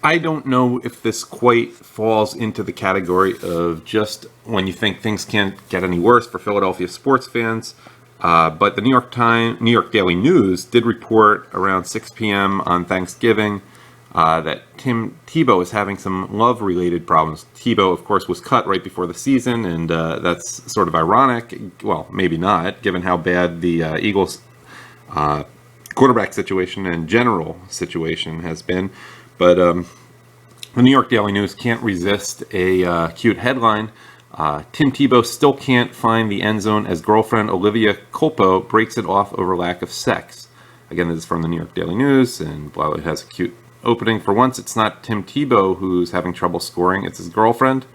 I don't know if this quite falls into the category of just when you think things can't get any worse for Philadelphia sports fans. But the New York Daily News did report around 6 p.m. on Thanksgiving that Tim Tebow is having some love-related problems. Tebow, of course, was cut right before the season, and that's sort of ironic. Well, maybe not, given how bad the Eagles' quarterback situation and general situation has been. But the New York Daily News can't resist a cute headline. Tim Tebow still can't find the end zone as girlfriend Olivia Culpo breaks it off over lack of sex. Again, this is from the New York Daily News, and while it has a cute opening, for once it's not Tim Tebow who's having trouble scoring, it's his girlfriend.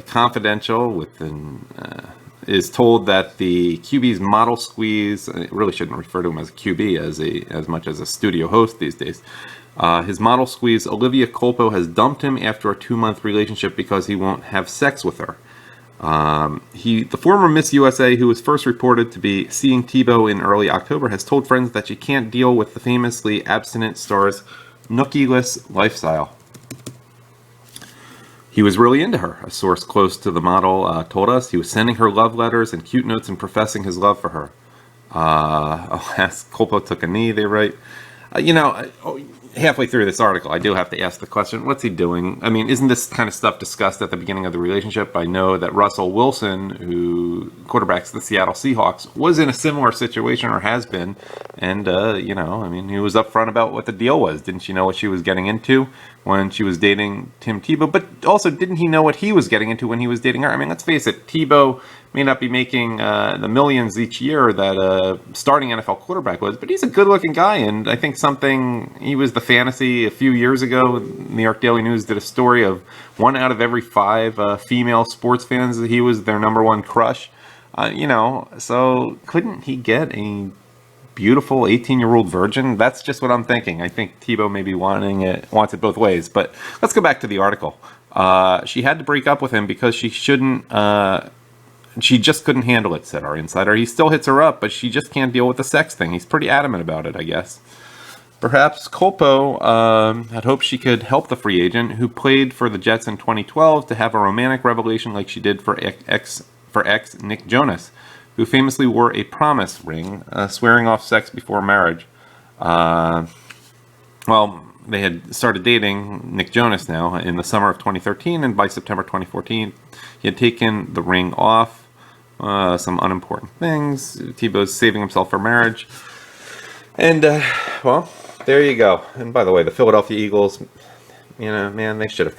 Confidential is told that the QB's model squeeze, I really shouldn't refer to him as a QB as much as a studio host these days. His model squeeze, Olivia Culpo, has dumped him after a 2-month relationship because he won't have sex with her. The former Miss USA, who was first reported to be seeing Tebow in early October, has told friends that she can't deal with the famously abstinent star's nookie-less lifestyle. He was really into her, a source close to the model told us. He was sending her love letters and cute notes and professing his love for her. Alas, Culpo took a knee, they write. Halfway through this article, I do have to ask the question, what's he doing? I mean, isn't this kind of stuff discussed at the beginning of the relationship? I know that Russell Wilson, who quarterbacks the Seattle Seahawks, was in a similar situation, or has been. And, he was upfront about what the deal was. Didn't she know what she was getting into when she was dating Tim Tebow? But also, didn't he know what he was getting into when he was dating her? I mean, let's face it, Tebow may not be making the millions each year that a starting NFL quarterback was, but he's a good-looking guy, and I think he was the fantasy a few years ago. New York Daily News did a story of 1 out of every 5 female sports fans that he was their number one crush. So couldn't he get a beautiful 18-year-old virgin? That's just what I'm thinking. I think Tebow maybe wants it both ways. But let's go back to the article. She had to break up with him because she just couldn't handle it, said our insider. He still hits her up, but she just can't deal with the sex thing. He's pretty adamant about it, I guess. Perhaps Culpo had hoped she could help the free agent, who played for the Jets in 2012, to have a romantic revelation like she did for ex Nick Jonas, who famously wore a promise ring, swearing off sex before marriage. They had started dating, Nick Jonas now, in the summer of 2013, and by September 2014, he had taken the ring off. Some unimportant things. Tebow's saving himself for marriage. And, there you go. And by the way, the Philadelphia Eagles, they should have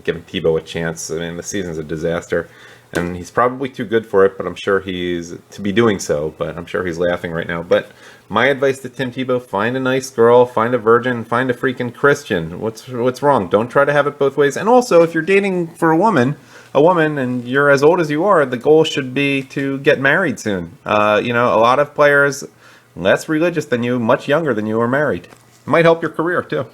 given Tebow a chance. I mean, the season's a disaster. And he's probably too good for it, but I'm sure he's to be doing so. But I'm sure he's laughing right now. But my advice to Tim Tebow: find a nice girl, find a virgin, find a freaking Christian. What's wrong? Don't try to have it both ways. And also, if you're dating for a woman, and you're as old as you are, the goal should be to get married soon. A lot of players less religious than you, much younger than you, are married. It might help your career too.